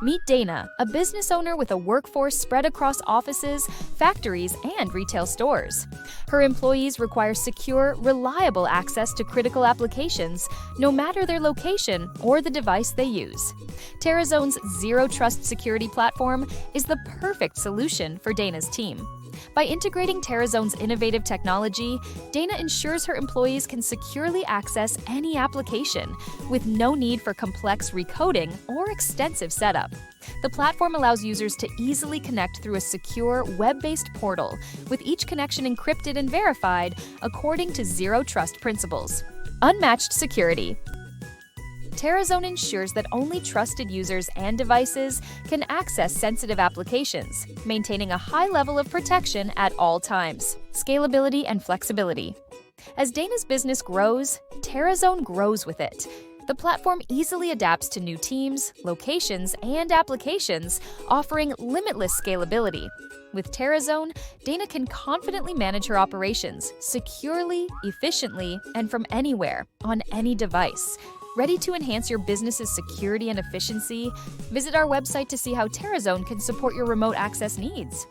Meet Dana, a business owner with a workforce spread across offices, factories, and retail stores. Her employees require secure, reliable access to critical applications, no matter their location or the device they use. Terrazone's Zero Trust security platform is the perfect solution for Dana's team. By integrating Terrazone's innovative technology, Dana ensures her employees can securely access any application with no need for complex recoding or extensive setup. The platform allows users to easily connect through a secure, web-based portal, with each connection encrypted and verified according to Zero Trust principles. Unmatched security. Terrazone ensures that only trusted users and devices can access sensitive applications, maintaining a high level of protection at all times. Scalability and flexibility. As Dana's business grows, Terrazone grows with it. The platform easily adapts to new teams, locations, and applications, offering limitless scalability. With Terrazone, Dana can confidently manage her operations securely, efficiently, and from anywhere, on any device. Ready to enhance your business's security and efficiency? Visit our website to see how Terrazone can support your remote access needs.